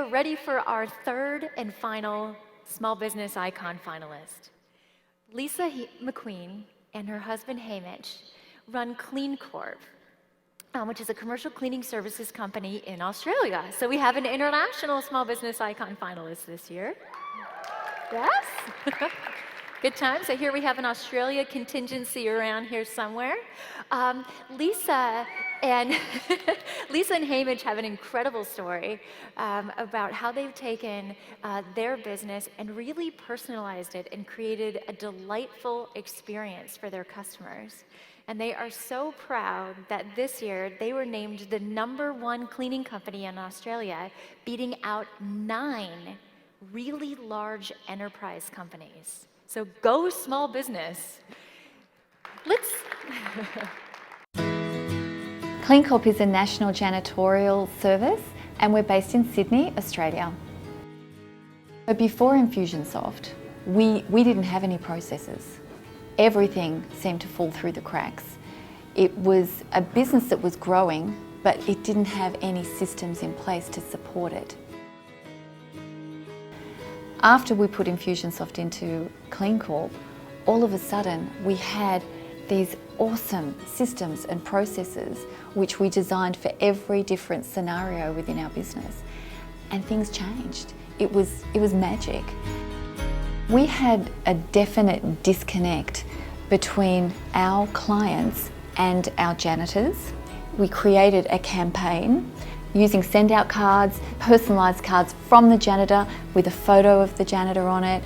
We're ready for our third and final Small Business Icon finalist. Lisa Macqueen and her husband Hamish run Cleancorp, which is a commercial cleaning services company in Australia. So we have an international Small Business Icon finalist this year. Yes? Good time. So here we have an Australia contingency around here somewhere. Lisa and Hamish have an incredible story about how they've taken their business and really personalized it and created a delightful experience for their customers. And they are so proud that this year they were named the #1 cleaning company in Australia, beating out 9 really large enterprise companies. So go small business. Cleancorp is a national janitorial service and we're based in Sydney, Australia. But before Infusionsoft, we didn't have any processes. Everything seemed to fall through the cracks. It was a business that was growing, but it didn't have any systems in place to support it. After we put Infusionsoft into Cleancorp, all of a sudden we had these awesome systems and processes which we designed for every different scenario within our business. And things changed. It was magic. We had a definite disconnect between our clients and our janitors. We created a campaign using send-out cards, personalised cards from the janitor with a photo of the janitor on it,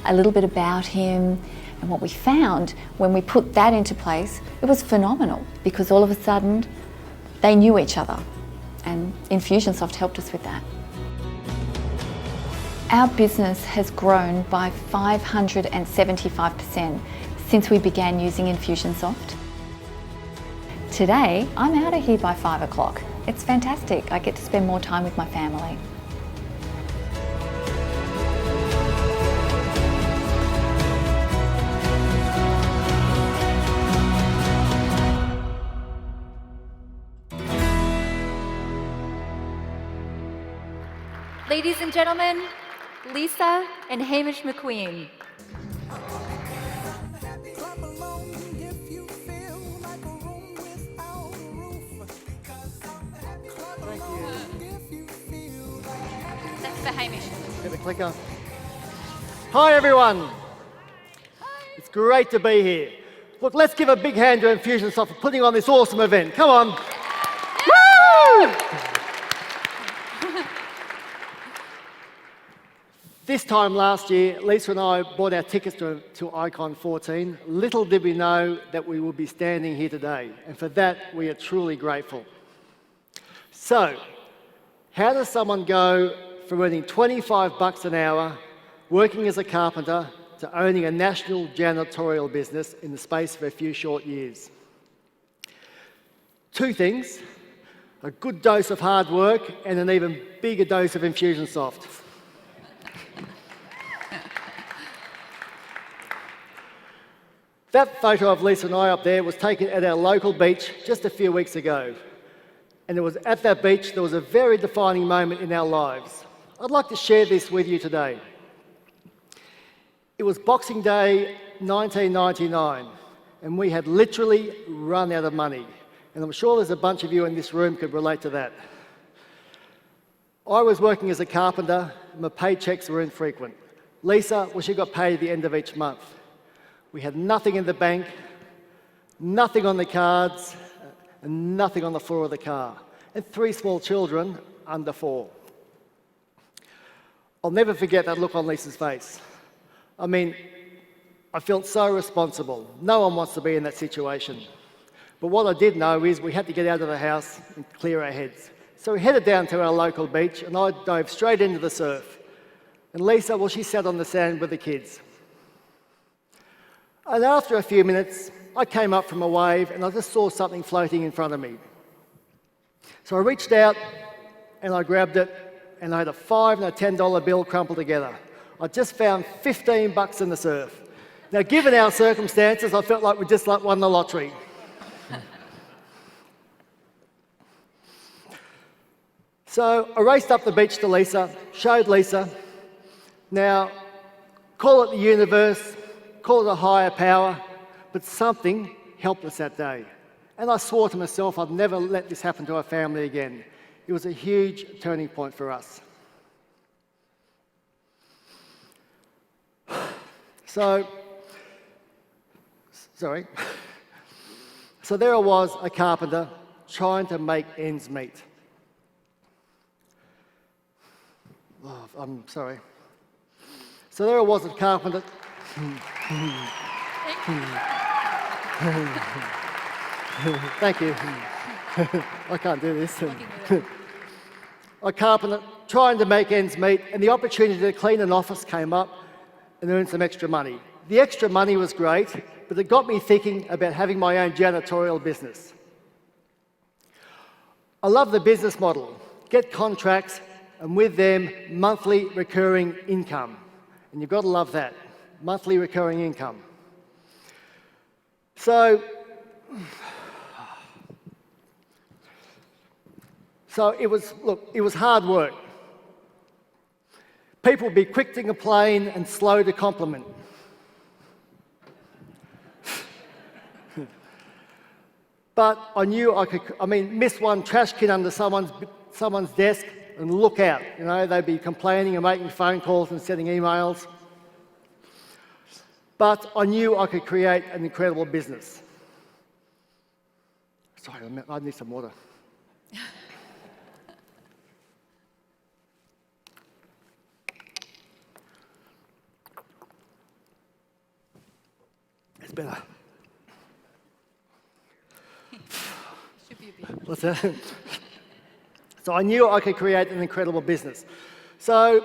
a little bit about him. And what we found when we put that into place, it was phenomenal because all of a sudden they knew each other, and Infusionsoft helped us with that. Our business has grown by 575% since we began using Infusionsoft. Today, I'm out of here by 5 o'clock. It's fantastic. I get to spend more time with my family. Ladies and gentlemen, Lisa and Hamish Macqueen. That's for Hamish. Get the clicker. Hi everyone. It's great to be here. Look, let's give a big hand to Infusionsoft for putting on this awesome event. Come on. Woo! This time last year, Lisa and I bought our tickets to Icon 14. Little did we know that we would be standing here today, and for that we are truly grateful. So, how does someone go from earning $25 an hour, working as a carpenter, to owning a national janitorial business in the space of a few short years? 2 things: a good dose of hard work and an even bigger dose of Infusionsoft. That photo of Lisa and I up there was taken at our local beach just a few weeks ago. And it was at that beach there was a very defining moment in our lives. I'd like to share this with you today. It was Boxing Day 1999, and we had literally run out of money. And I'm sure there's a bunch of you in this room could relate to that. I was working as a carpenter, and my paychecks were infrequent. Lisa, well, she got paid at the end of each month. We had nothing in the bank, nothing on the cards, and nothing on the floor of the car, and 3 small children under 4. I'll never forget that look on Lisa's face. I mean, I felt so responsible. No one wants to be in that situation. But what I did know is we had to get out of the house and clear our heads. So we headed down to our local beach, and I dove straight into the surf. And Lisa, well, she sat on the sand with the kids. And after a few minutes, I came up from a wave and I just saw something floating in front of me. So I reached out and I grabbed it, and I had a $5 and a $10 bill crumpled together. I just found $15 in the surf. Now, given our circumstances, I felt like we just won the lottery. So I raced up the beach to Lisa, showed Lisa. Now, call it the universe, call it a higher power, but something helped us that day. And I swore to myself I'd never let this happen to our family again. It was a huge turning point for us. So there I was, a carpenter, trying to make ends meet. Oh, I'm sorry. So there I was, a carpenter. Thank you. I can't do this. A carpenter trying to make ends meet, and the opportunity to clean an office came up and earn some extra money. The extra money was great, but it got me thinking about having my own janitorial business. I love the business model. Get contracts, and with them, monthly recurring income. And you've got to love that, monthly recurring income. So it was hard work. People would be quick to complain and slow to compliment. But I knew miss one trash can under someone's desk and look out. You know, they'd be complaining and making phone calls and sending emails. But I knew I could create an incredible business. Sorry, I need some water. It's better. Should be a bit. What's that? So I knew I could create an incredible business. So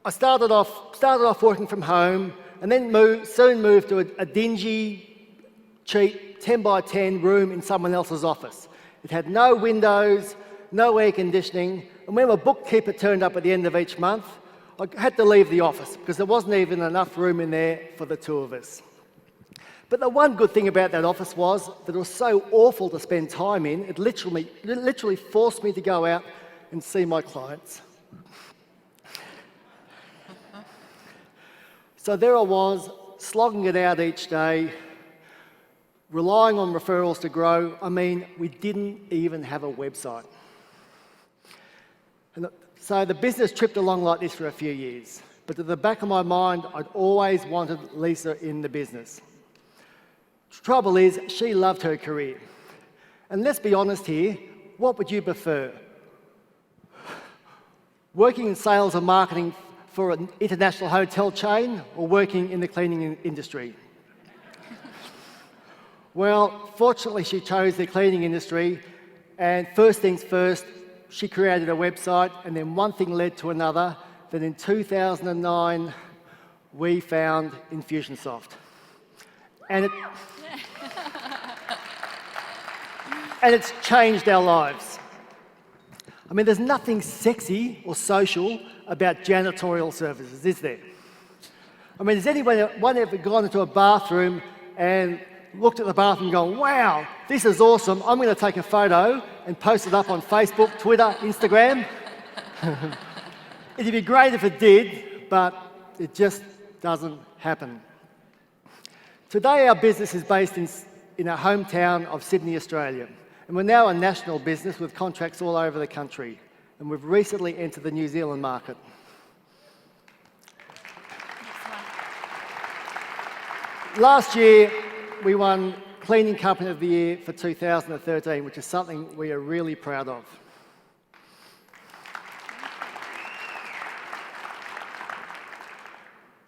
I started off working from home, and then soon moved to a dingy, cheap 10 by 10 room in someone else's office. It had no windows, no air conditioning, and when my bookkeeper turned up at the end of each month, I had to leave the office because there wasn't even enough room in there for the two of us. But the one good thing about that office was that it was so awful to spend time in, it literally forced me to go out and see my clients. So there I was, slogging it out each day, relying on referrals to grow. I mean, we didn't even have a website. And so the business tripped along like this for a few years. But at the back of my mind, I'd always wanted Lisa in the business. Trouble is, she loved her career. And let's be honest here, what would you prefer? Working in sales or marketing for an international hotel chain or working in the cleaning industry? Well, fortunately, she chose the cleaning industry, and first things first, she created a website, and then one thing led to another. Then in 2009, we found Infusionsoft. And it's changed our lives. I mean, there's nothing sexy or social about janitorial services, is there? I mean, has anyone ever gone into a bathroom and looked at the bathroom and gone, wow, this is awesome, I'm going to take a photo and post it up on Facebook, Twitter, Instagram? It'd be great if it did, but it just doesn't happen. Today, our business is based in our hometown of Sydney, Australia. And we're now a national business with contracts all over the country. And we've recently entered the New Zealand market. Last year, we won Cleaning Company of the Year for 2013, which is something we are really proud of.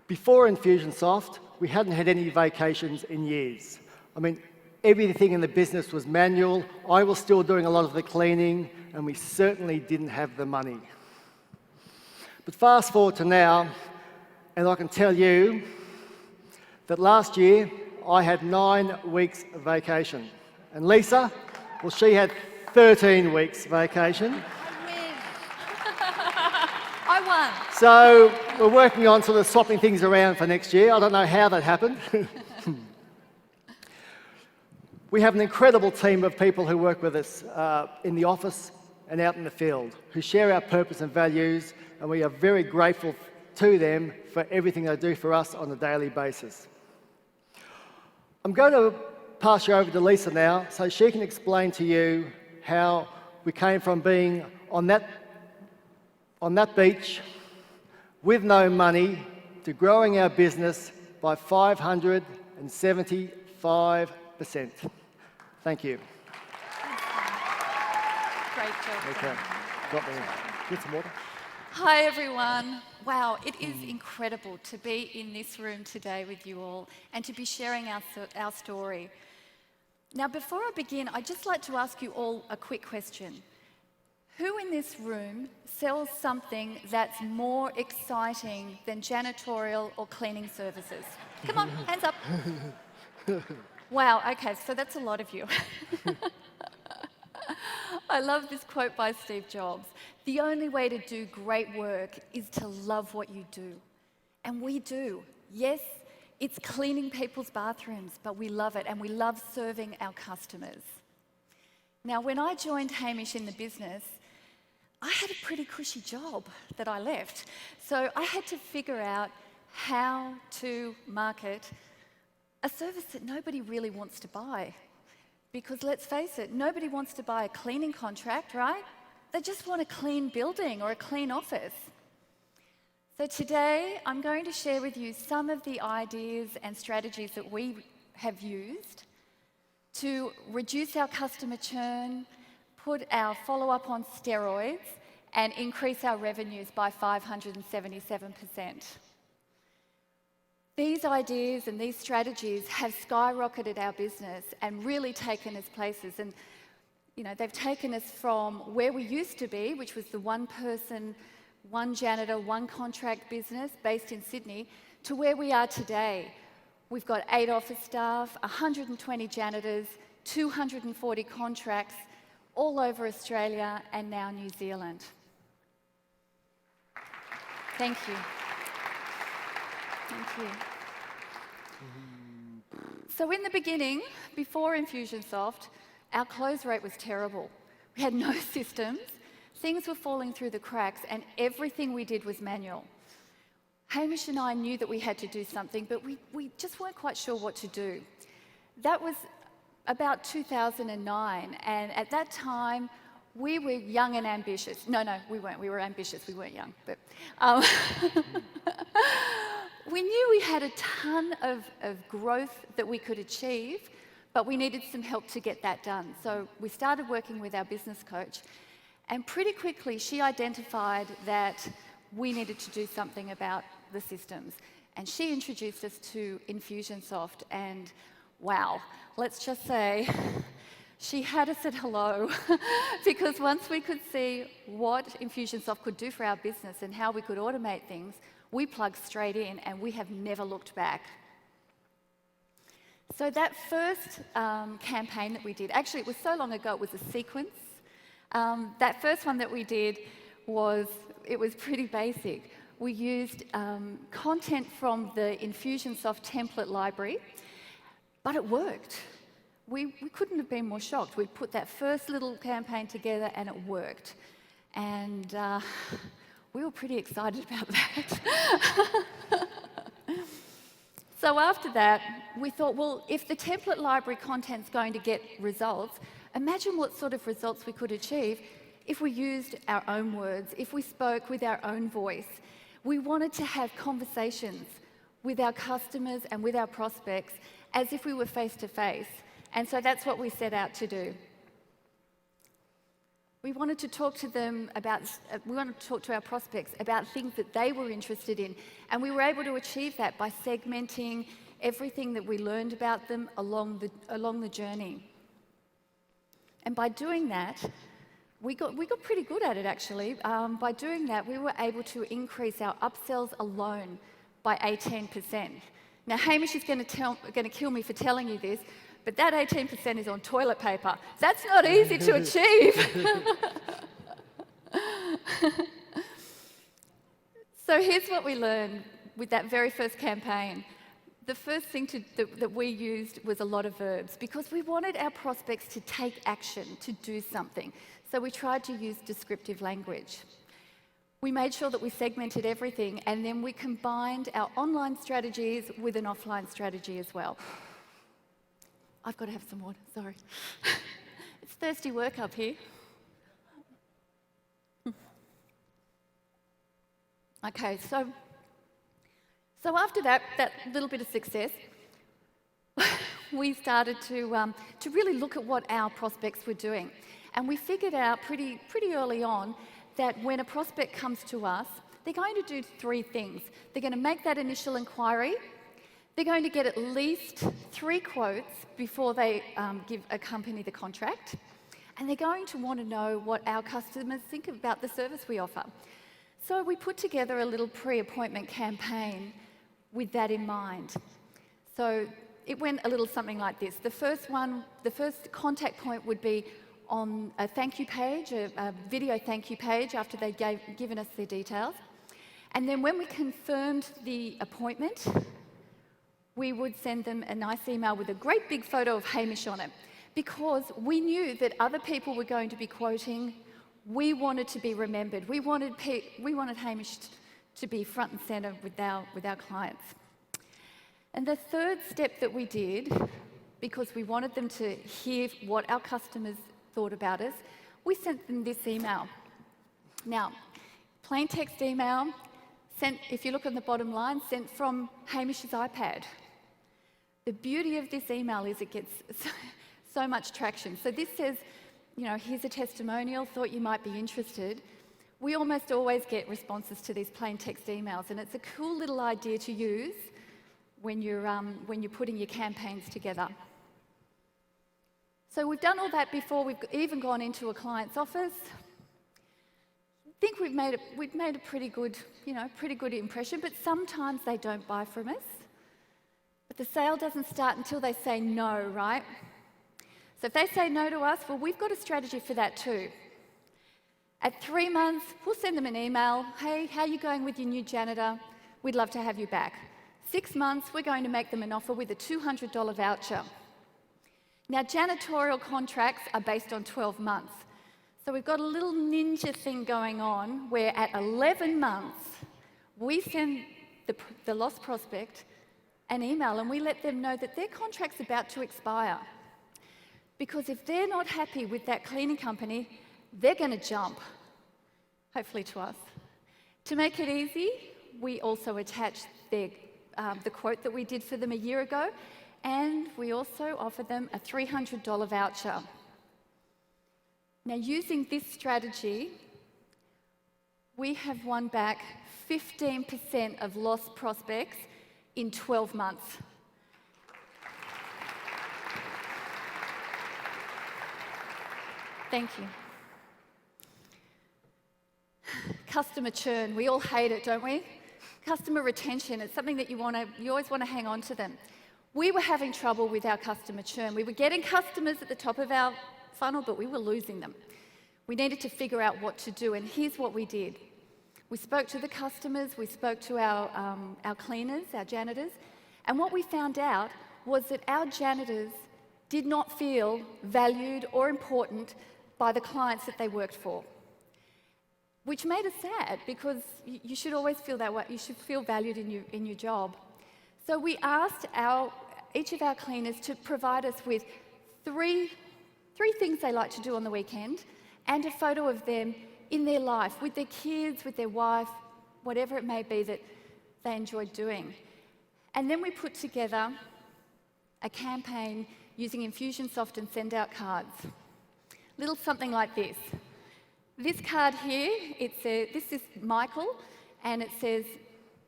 Before Infusionsoft, we hadn't had any vacations in years. I mean, everything in the business was manual. I was still doing a lot of the cleaning, and we certainly didn't have the money. But fast forward to now, and I can tell you that last year I had 9 weeks of vacation. And Lisa, well, she had 13 weeks vacation. I won. So we're working on sort of swapping things around for next year. I don't know how that happened. We have an incredible team of people who work with us in the office, and out in the field who share our purpose and values, and we are very grateful to them for everything they do for us on a daily basis. I'm going to pass you over to Lisa now so she can explain to you how we came from being on that beach with no money to growing our business by 575%. Thank you. Great job. Okay. Got me. Get some water. Hi, everyone. Wow, it is incredible to be in this room today with you all and to be sharing our story. Now, before I begin, I'd just like to ask you all a quick question. Who in this room sells something that's more exciting than janitorial or cleaning services? Come on, hands up. Wow, okay, so that's a lot of you. I love this quote by Steve Jobs. The only way to do great work is to love what you do. And we do. Yes, it's cleaning people's bathrooms, but we love it and we love serving our customers. Now, when I joined Hamish in the business, I had a pretty cushy job that I left. So I had to figure out how to market a service that nobody really wants to buy. Because let's face it, nobody wants to buy a cleaning contract, right? They just want a clean building or a clean office. So today, I'm going to share with you some of the ideas and strategies that we have used to reduce our customer churn, put our follow-up on steroids, and increase our revenues by 577%. These ideas and these strategies have skyrocketed our business and really taken us places. And they've taken us from where we used to be, which was the one person, one janitor, one contract business based in Sydney, to where we are today. We've got 8 office staff, 120 janitors, 240 contracts, all over Australia and now New Zealand. Thank you. Thank you. So in the beginning, before Infusionsoft, our close rate was terrible. We had no systems, things were falling through the cracks, and everything we did was manual. Hamish and I knew that we had to do something, but we just weren't quite sure what to do. That was about 2009, and at that time, we were young and ambitious. No, we weren't. We were ambitious. We weren't young. But we knew we had a ton of growth that we could achieve, but we needed some help to get that done. So we started working with our business coach, and pretty quickly she identified that we needed to do something about the systems. And she introduced us to Infusionsoft, and wow, let's just say, she had us at hello, because once we could see what Infusionsoft could do for our business and how we could automate things, we plugged straight in and we have never looked back. So that first campaign that we did, actually it was so long ago, it was a sequence. That first one that we did was pretty basic. We used content from the Infusionsoft template library, but it worked. We couldn't have been more shocked. We put that first little campaign together and it worked. And we were pretty excited about that. So after that, we thought, well, if the template library content's going to get results, imagine what sort of results we could achieve if we used our own words, if we spoke with our own voice. We wanted to have conversations with our customers and with our prospects as if we were face to face. And so that's what we set out to do. We wanted to talk to them about, we wanted to talk to our prospects about things that they were interested in. And we were able to achieve that by segmenting everything that we learned about them along the journey. And by doing that, we got pretty good at it actually. By doing that, we were able to increase our upsells alone by 18%. Now Hamish is going to kill me for telling you this, but that 18% is on toilet paper. That's not easy to achieve. So here's what we learned with that very first campaign. the first thing that we used was a lot of verbs because we wanted our prospects to take action, to do something. So we tried to use descriptive language. We made sure that we segmented everything, and then we combined our online strategies with an offline strategy as well. I've got to have some water, sorry. It's thirsty work up here. Okay, so after that little bit of success, we started to really look at what our prospects were doing. And we figured out pretty early on that when a prospect comes to us, they're going to do three things. They're going to make that initial inquiry, they're going to get at least 3 quotes before they give a company the contract, and they're going to want to know what our customers think about the service we offer. So we put together a little pre-appointment campaign with that in mind. So it went a little something like this. The first contact point would be on a thank you page, a video thank you page after they'd given us their details. And then when we confirmed the appointment, we would send them a nice email with a great big photo of Hamish on it, because we knew that other people were going to be quoting. We wanted to be remembered. We wanted Hamish to be front and centre with our clients. And the third step that we did, because we wanted them to hear what our customers thought about us, we sent them this email. Now, plain text email, sent, if you look on the bottom line, sent from Hamish's iPad. The beauty of this email is it gets so much traction. So this says, you know, here's a testimonial, thought you might be interested. We almost always get responses to these plain text emails, and it's a cool little idea to use when you're putting your campaigns together. So we've done all that before we've even gone into a client's office. I think we've made a pretty good impression, but sometimes they don't buy from us. But the sale doesn't start until they say no, right? So if they say no to us, well, we've got a strategy for that too. At 3 months, we'll send them an email. Hey, how are you going with your new janitor? We'd love to have you back. 6 months, we're going to make them an offer with a $200 voucher. Now, janitorial contracts are based on 12 months. So we've got a little ninja thing going on where at 11 months, we send the lost prospect an email and we let them know that their contract's about to expire. Because if they're not happy with that cleaning company, they're going to jump, hopefully to us. To make it easy, we also attach the quote that we did for them a year ago, and we also offer them a $300 voucher. Now, using this strategy, we have won back 15% of lost prospects in 12 months. Thank you. Customer churn, we all hate it, don't we? Customer retention, it's something that you always want to hang on to them. We were having trouble with our customer churn. We were getting customers at the top of our funnel, but we were losing them. We needed to figure out what to do, and here's what we did. We spoke to the customers, we spoke to our cleaners, our janitors, and what we found out was that our janitors did not feel valued or important by the clients that they worked for, which made us sad because you should always feel that way. You should feel valued in your job. So we asked each of our cleaners to provide us with three things they like to do on the weekend and a photo of them in their life, with their kids, with their wife, whatever it may be that they enjoyed doing. And then we put together a campaign using Infusionsoft and send out cards. Little something like this. This card here, this is Michael, and it says,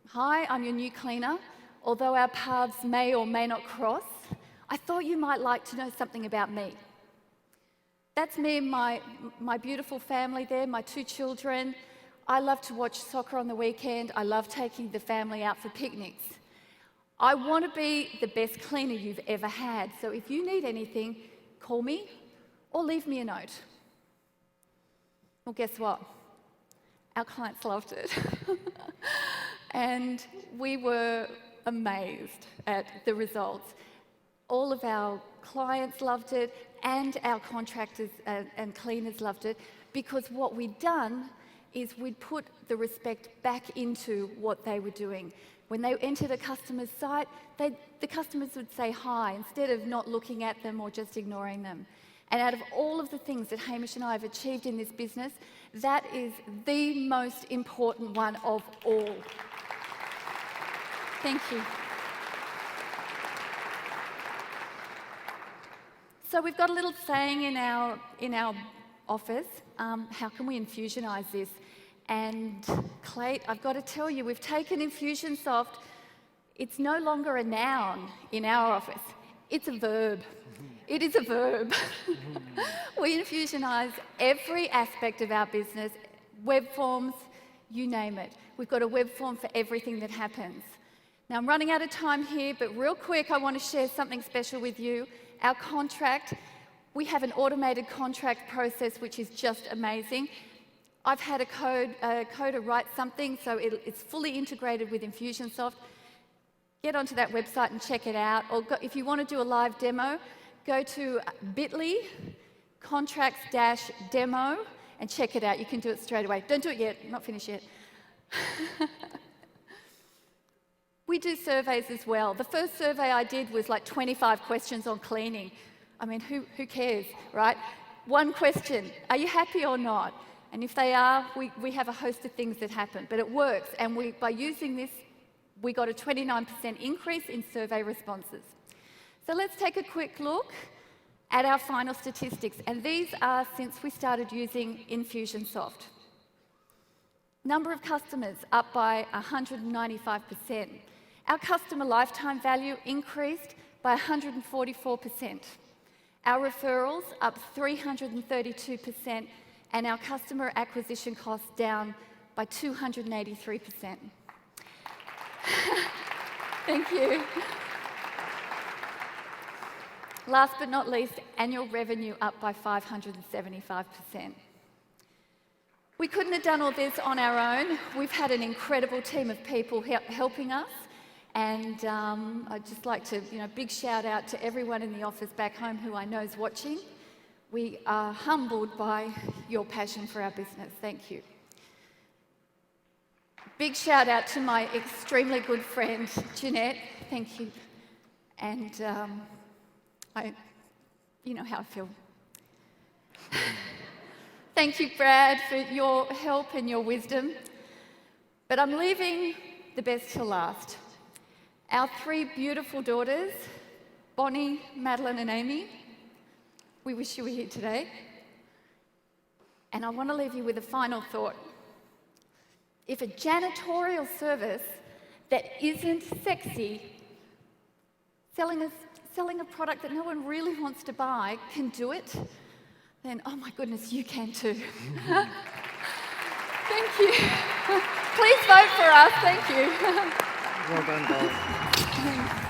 "Hi, I'm your new cleaner. Although our paths may or may not cross, I thought you might like to know something about me." That's me and my beautiful family there, my 2 children. I love to watch soccer on the weekend. I love taking the family out for picnics. I want to be the best cleaner you've ever had. So if you need anything, call me or leave me a note. Well, guess what? Our clients loved it. And we were amazed at the results. All of our clients loved it, and our contractors and cleaners loved it, because what we'd done is we'd put the respect back into what they were doing. When they entered a customer's site, the customers would say hi instead of not looking at them or just ignoring them. And out of all of the things that Hamish and I have achieved in this business, that is the most important one of all. Thank you. So we've got a little saying in our office, how can we infusionise this? And Clayt, I've got to tell you, we've taken Infusionsoft. It's no longer a noun in our office. It's a verb. It is a verb. We infusionise every aspect of our business, web forms, you name it. We've got a web form for everything that happens. Now, I'm running out of time here, but real quick, I want to share something special with you. Our contract, we have an automated contract process, which is just amazing. I've had a coder write something, so it's fully integrated with Infusionsoft. Get onto that website and check it out. Or if you want to do a live demo, go to bit.ly, contracts-demo, and check it out. You can do it straight away. Don't do it yet, not finished yet. We do surveys as well. The first survey I did was like 25 questions on cleaning. I mean, who cares, right? One question, are you happy or not? And if they are, we have a host of things that happen, but it works. And by using this, we got a 29% increase in survey responses. So let's take a quick look at our final statistics. And these are since we started using Infusionsoft. Number of customers up by 195%. Our customer lifetime value increased by 144%. Our referrals up 332%, and our customer acquisition costs down by 283%. Thank you. Last but not least, annual revenue up by 575%. We couldn't have done all this on our own. We've had an incredible team of people helping us. And I'd just like to, big shout out to everyone in the office back home who I know is watching. We are humbled by your passion for our business. Thank you. Big shout out to my extremely good friend, Jeanette. Thank you. And you know how I feel. Thank you, Brad, for your help and your wisdom. But I'm leaving the best till last. Our three beautiful daughters, Bonnie, Madeline and Amy, we wish you were here today. And I want to leave you with a final thought. If a janitorial service that isn't sexy, selling a product that no one really wants to buy, can do it, then, oh my goodness, you can too. Thank you. Please vote for us. Thank you. Well done, guys.